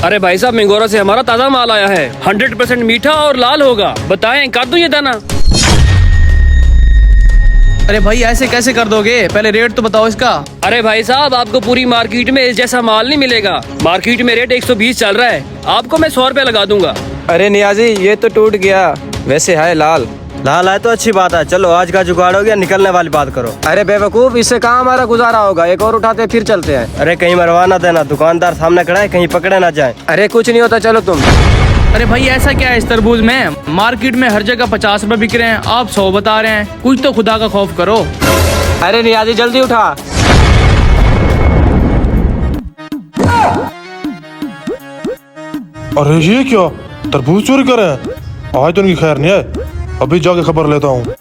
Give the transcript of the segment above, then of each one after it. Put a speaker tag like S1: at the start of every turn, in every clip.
S1: अरे भाई साहब, मिंगोरा से हमारा ताज़ा माल आया है, 100% मीठा और लाल होगा। बताएं, कर दूं ये दाना?
S2: अरे भाई ऐसे कैसे कर दोगे, पहले रेट तो बताओ इसका।
S1: अरे भाई साहब, आपको पूरी मार्केट में इस जैसा माल नहीं मिलेगा। मार्केट में रेट 120 चल रहा है, आपको मैं 100 रुपए लगा दूंगा।
S3: अरे नियाजी, ये तो टूट गया। वैसे है लाल। लाल है तो अच्छी बात है। चलो आज का जुगाड़ हो गया, निकलने वाली बात करो। अरे बेवकूफ, इससे कहाँ हमारा गुजारा होगा। एक और उठाते फिर चलते हैं। अरे कहीं मरवा ना देना, दुकानदार सामने खड़ा है, कहीं पकड़े ना जाए। अरे कुछ नहीं होता, चलो तुम।
S2: अरे भाई ऐसा क्या है इस तरबूज में, मार्केट में हर जगह 50 रुपए बिक रहे हैं, आप 100 बता रहे हैं। कुछ तो खुदा का खौफ करो।
S3: अरे नियाजी जल्दी उठा।
S4: अरे ये क्या, तरबूज चोरी करे हैं? आज तो इनकी खैर नहीं है, अभी जाके खबर लेता हूँ।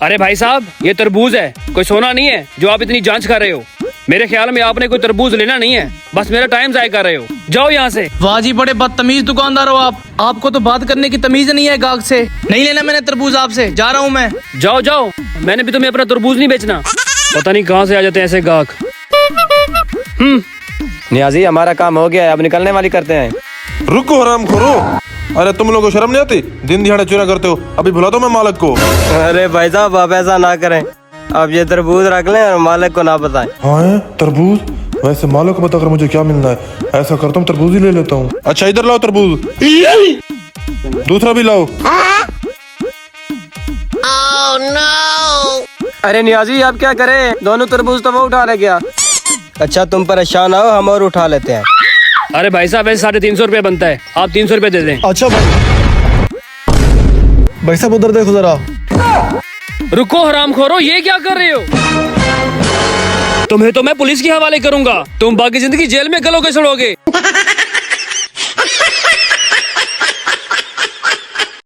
S1: अरे भाई साहब, ये तरबूज है, कोई सोना नहीं है जो आप इतनी जांच कर रहे हो। मेरे ख्याल में आपने कोई तरबूज लेना नहीं है, बस मेरा टाइम जाया कर रहे हो। जाओ यहाँ से।
S2: वाह जी, बड़े बदतमीज दुकानदार हो आप। आपको तो बात करने की तमीज नहीं है गाहक से। नहीं लेना मैंने तरबूज आपसे, जा रहा हूँ मैं।
S1: जाओ जाओ, मैंने भी तुम्हें अपना तरबूज नहीं बेचना। पता नहीं कहाँ से आ जाते हैं ऐसे गाहक।
S3: नियाजी हमारा काम हो गया है, अब निकलने वाली करते हैं।
S4: रुको हराम खोरो, अरे तुम लोगों को शर्म नहीं आती? दिन दिहाड़े चोरी करते हो। अभी भुला दो मैं मालिक को।
S3: अरे भाई साहब, आप ऐसा ना करें। अब ये तरबूज रख लें और मालिक को ना बताएं।
S4: हाँ तरबूज, वैसे मालिक को बताकर मुझे क्या मिलना है। ऐसा करता हूँ, तरबूज ही ले लेता हूँ। अच्छा इधर लाओ तरबूज, दूसरा भी लाओ।
S3: अरे नियाजी आप क्या करें, दोनों तरबूज तो वो उठा ले गया। अच्छा तुम परेशान हो, हम और उठा लेते हैं।
S1: अरे भाई साहब, वैसे 350 रुपए बनता है, आप 300 रुपए दे दें।
S5: अच्छा भाई साहब उधर देखो जरा।
S1: रुको हरामखोरो, ये क्या कर रहे हो? तुम्हें तो मैं पुलिस के हवाले करूंगा, तुम बाकी जिंदगी जेल में गलोगे सड़ोगे।